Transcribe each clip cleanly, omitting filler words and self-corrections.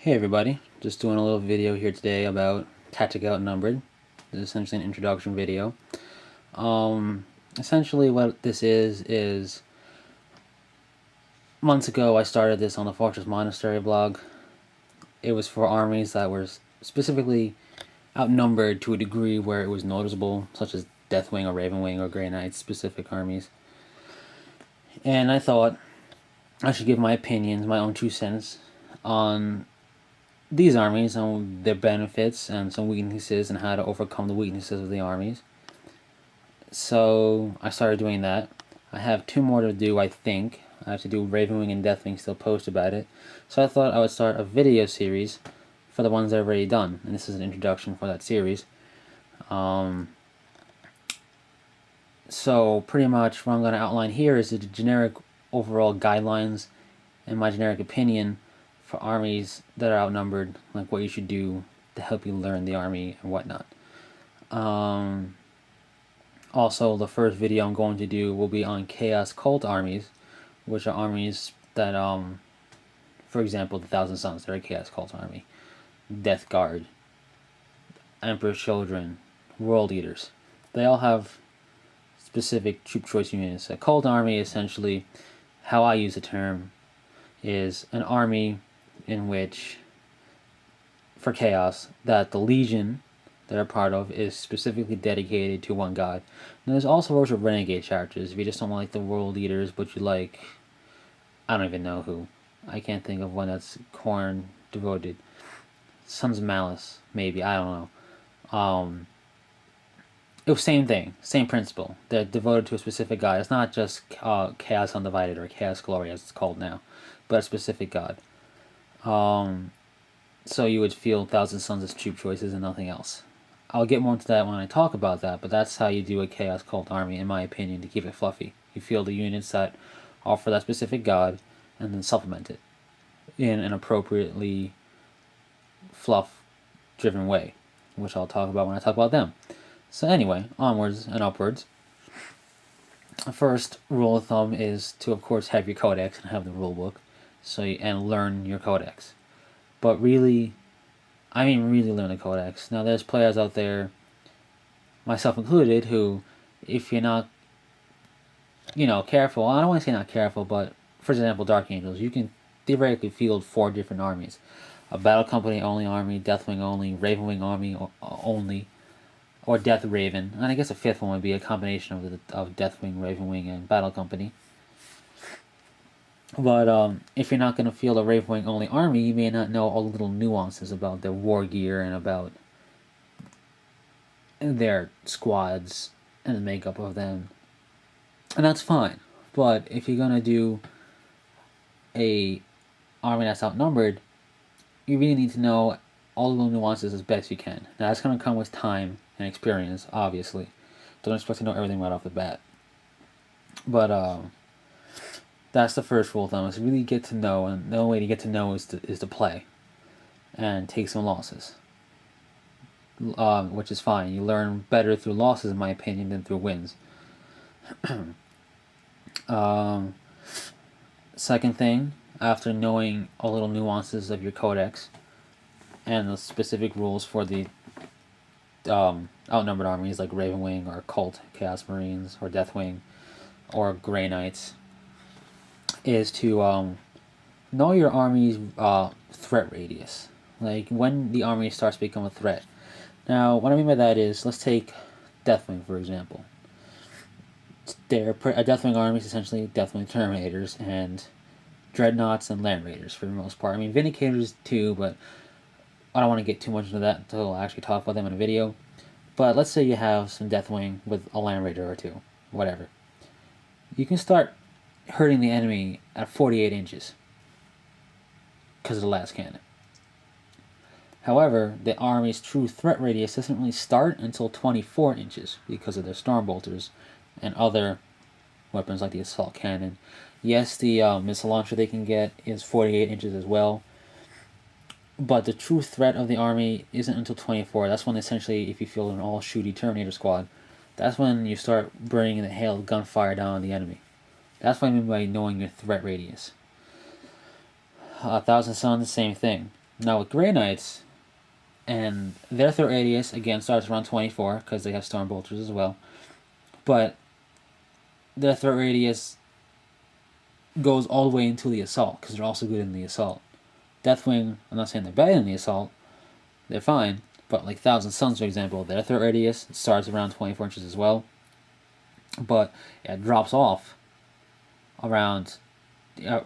Hey everybody, just doing a little video here today about Tactica Outnumbered. This is essentially an introduction video. Essentially what this is months ago I started this on the Fortress Monastery blog. It was for armies that were specifically outnumbered to a degree where it was noticeable, such as Deathwing or Ravenwing or Grey Knight specific armies. And I thought I should give my opinions, my own 2 cents, on these armies and their benefits and some weaknesses and how to overcome the weaknesses of the armies. So I started doing that. I have 2 more to do, I think. I have to do Ravenwing and Deathwing, still post about it. So I thought I would start a video series for the ones that I've already done. And this is an introduction for that series. So pretty much what I'm going to outline here is the generic overall guidelines and my generic opinion for armies that are outnumbered, like what you should do to help you learn the army and whatnot. Also, the first video I'm going to do will be on Chaos Cult armies, which are armies that, for example, the Thousand Sons, they're a Chaos Cult army. Death Guard, Emperor's Children, World Eaters. They all have specific troop choice units. A cult army, essentially, how I use the term, is an army in which, for Chaos, that the Legion that are part of is specifically dedicated to one god. And there's also rows of renegade characters. If you just don't like the World Eaters, but you like, I don't even know who. I can't think of one that's Khorne devoted. Sons of Malice, maybe, I don't know. It was same thing, same principle. They're devoted to a specific god. It's not just Chaos Undivided or Chaos Glory as it's called now, but a specific god. So you would feel Thousand Sons as troop choices and nothing else. I'll get more into that when I talk about that, but that's how you do a Chaos Cult army, in my opinion, to keep it fluffy. You feel the units that offer that specific god, and then supplement it in an appropriately fluff-driven way, which I'll talk about when I talk about them. So anyway, onwards and upwards. First rule of thumb is to, of course, have your codex and have the rulebook, and learn your codex. But really, I mean really learn the codex. Now there's players out there, myself included, who, if you're not, careful, I don't want to say not careful, but for example, Dark Angels, you can theoretically field 4 different armies. A Battle Company only army, Deathwing only, Ravenwing army only, or Death Raven, and I guess a 5th one would be a combination of Deathwing, Ravenwing, and Battle Company. But if you're not going to field a Ravenwing only army, you may not know all the little nuances about their war gear and about their squads and the makeup of them. And that's fine. But if you're going to do a army that's outnumbered, you really need to know all the little nuances as best you can. Now that's going to come with time and experience, obviously. Don't expect to know everything right off the bat. But that's the first rule of thumb, is really get to know, and the only way to get to know is to play and take some losses, which is fine. You learn better through losses, in my opinion, than through wins. Second thing, after knowing all little nuances of your codex and the specific rules for the outnumbered armies like Ravenwing or Cult, Chaos Marines, or Deathwing, or Grey Knights, is to know your army's threat radius. Like, when the army starts to become a threat. Now, what I mean by that is, let's take Deathwing, for example. A Deathwing army is essentially Deathwing Terminators and Dreadnoughts and Land Raiders, for the most part. I mean, Vindicators too, but I don't want to get too much into that until I actually talk about them in a video. But let's say you have some Deathwing with a Land Raider or 2, whatever. You can start hurting the enemy at 48 inches because of the last cannon. However, the army's true threat radius doesn't really start until 24 inches because of their Stormbolters and other weapons like the assault cannon. Yes, the missile launcher they can get is 48 inches as well, but the true threat of the army isn't until 24. That's when, essentially, if you field an all-shooty Terminator squad, that's when you start bringing the hail of gunfire down on the enemy. That's what I mean by knowing your threat radius. Thousand Sons, same thing. Now with Grey Knights, and their threat radius again starts around 24 because they have Storm Bolters as well, but their threat radius goes all the way into the assault because they're also good in the assault. Deathwing, I'm not saying they're bad in the assault, they're fine, but like Thousand Suns, for example, their threat radius starts around 24 inches as well, but it drops off around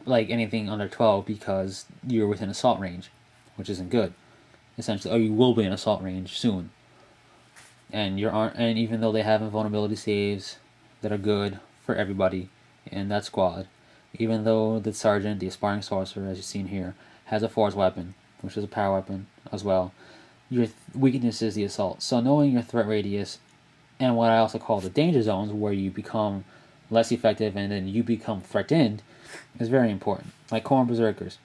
like anything under 12 because you're within assault range, which isn't good. Essentially, or you will be in assault range soon. And and even though they have invulnerability saves that are good for everybody in that squad, even though the sergeant, the aspiring sorcerer, as you've seen here, has a force weapon, which is a power weapon as well, your weakness is the assault. So knowing your threat radius and what I also call the danger zones, where you become less effective and then you become threatened, is very important. Like Khorne Berserkers,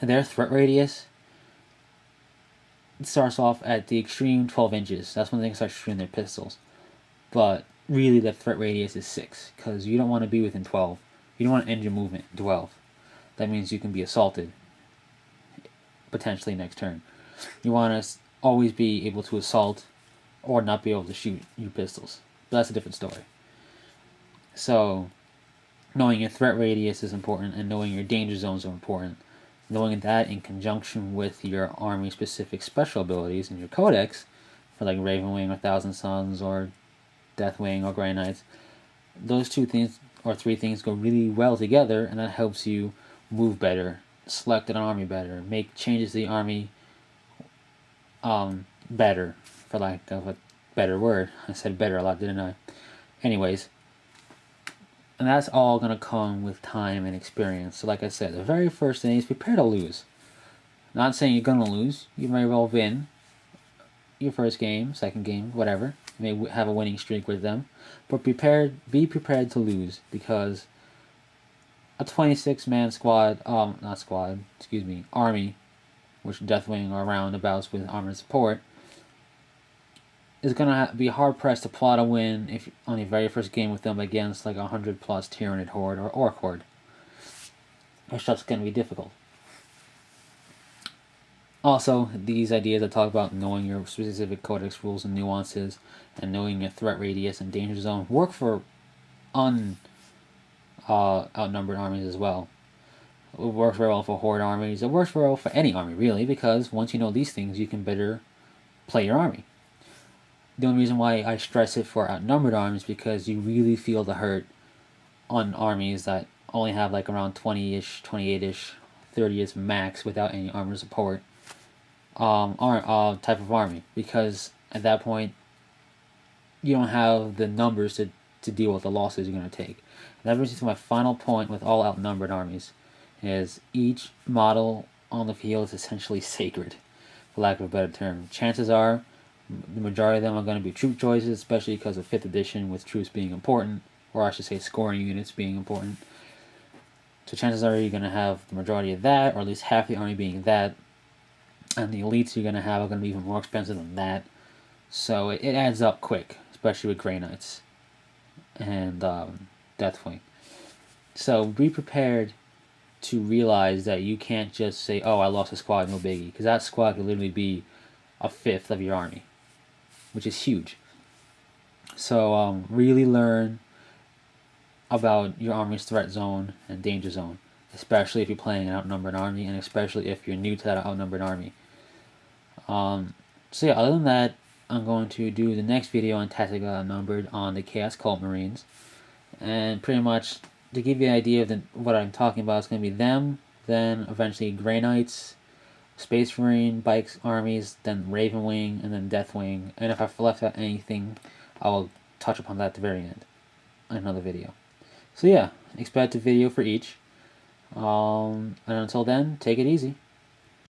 their threat radius starts off at the extreme 12 inches. That's when they can start shooting their pistols. But really, the threat radius is 6, because you don't want to be within 12. You don't want to end your movement 12. That means you can be assaulted potentially next turn. You want to always be able to assault or not be able to shoot your pistols. But that's a different story. So, knowing your threat radius is important, and knowing your danger zones are important. Knowing that in conjunction with your army-specific special abilities in your codex, for like Ravenwing or Thousand Suns or Deathwing or Grey Knights, those two things or three things go really well together, and that helps you move better, select an army better, make changes to the army better, for lack of a better word. I said better a lot, didn't I? Anyways, and that's all going to come with time and experience. So like I said, the very first thing is prepare to lose. Not saying you're going to lose. You may well win your first game, second game, whatever. You may have a winning streak with them. But be prepared to lose, because a 26-man army, which Deathwing are roundabouts with armored support, is going to be hard-pressed to plot a win if on your very first game with them against like a 100-plus Tyranid Horde or Orc Horde. It's just going to be difficult. Also, these ideas I talk about, knowing your specific codex rules and nuances, and knowing your threat radius and danger zone, work for outnumbered armies as well. It works very well for Horde armies. It works very well for any army, really, because once you know these things, you can better play your army. The only reason why I stress it for outnumbered armies is because you really feel the hurt on armies that only have like around 20-ish, 28-ish, 30-ish max without any armor support type of army, because at that point you don't have the numbers to deal with the losses you're going to take. And that brings me to my final point with all outnumbered armies, is each model on the field is essentially sacred, for lack of a better term. Chances are the majority of them are going to be troop choices, especially because of 5th edition with troops being important, or I should say scoring units being important. So chances are you're going to have the majority of that, or at least half the army being that, and the elites you're going to have are going to be even more expensive than that. So it adds up quick, especially with Grey Knights and Deathwing. So be prepared to realize that you can't just say, oh, I lost a squad, no biggie, because that squad could literally be a fifth of your army, which is huge. So really learn about your army's threat zone and danger zone, especially if you're playing an outnumbered army, and especially if you're new to that outnumbered army. So yeah, other than that, I'm going to do the next video on Tactica Outnumbered on the Chaos Cult Marines, and pretty much to give you an idea of what I'm talking about, it's going to be them, then eventually Grey Knights, Space Marine, Bikes armies, then Ravenwing, and then Deathwing. And if I've left out anything, I'll touch upon that at the very end in another video. So yeah, expect a video for each. And until then, take it easy.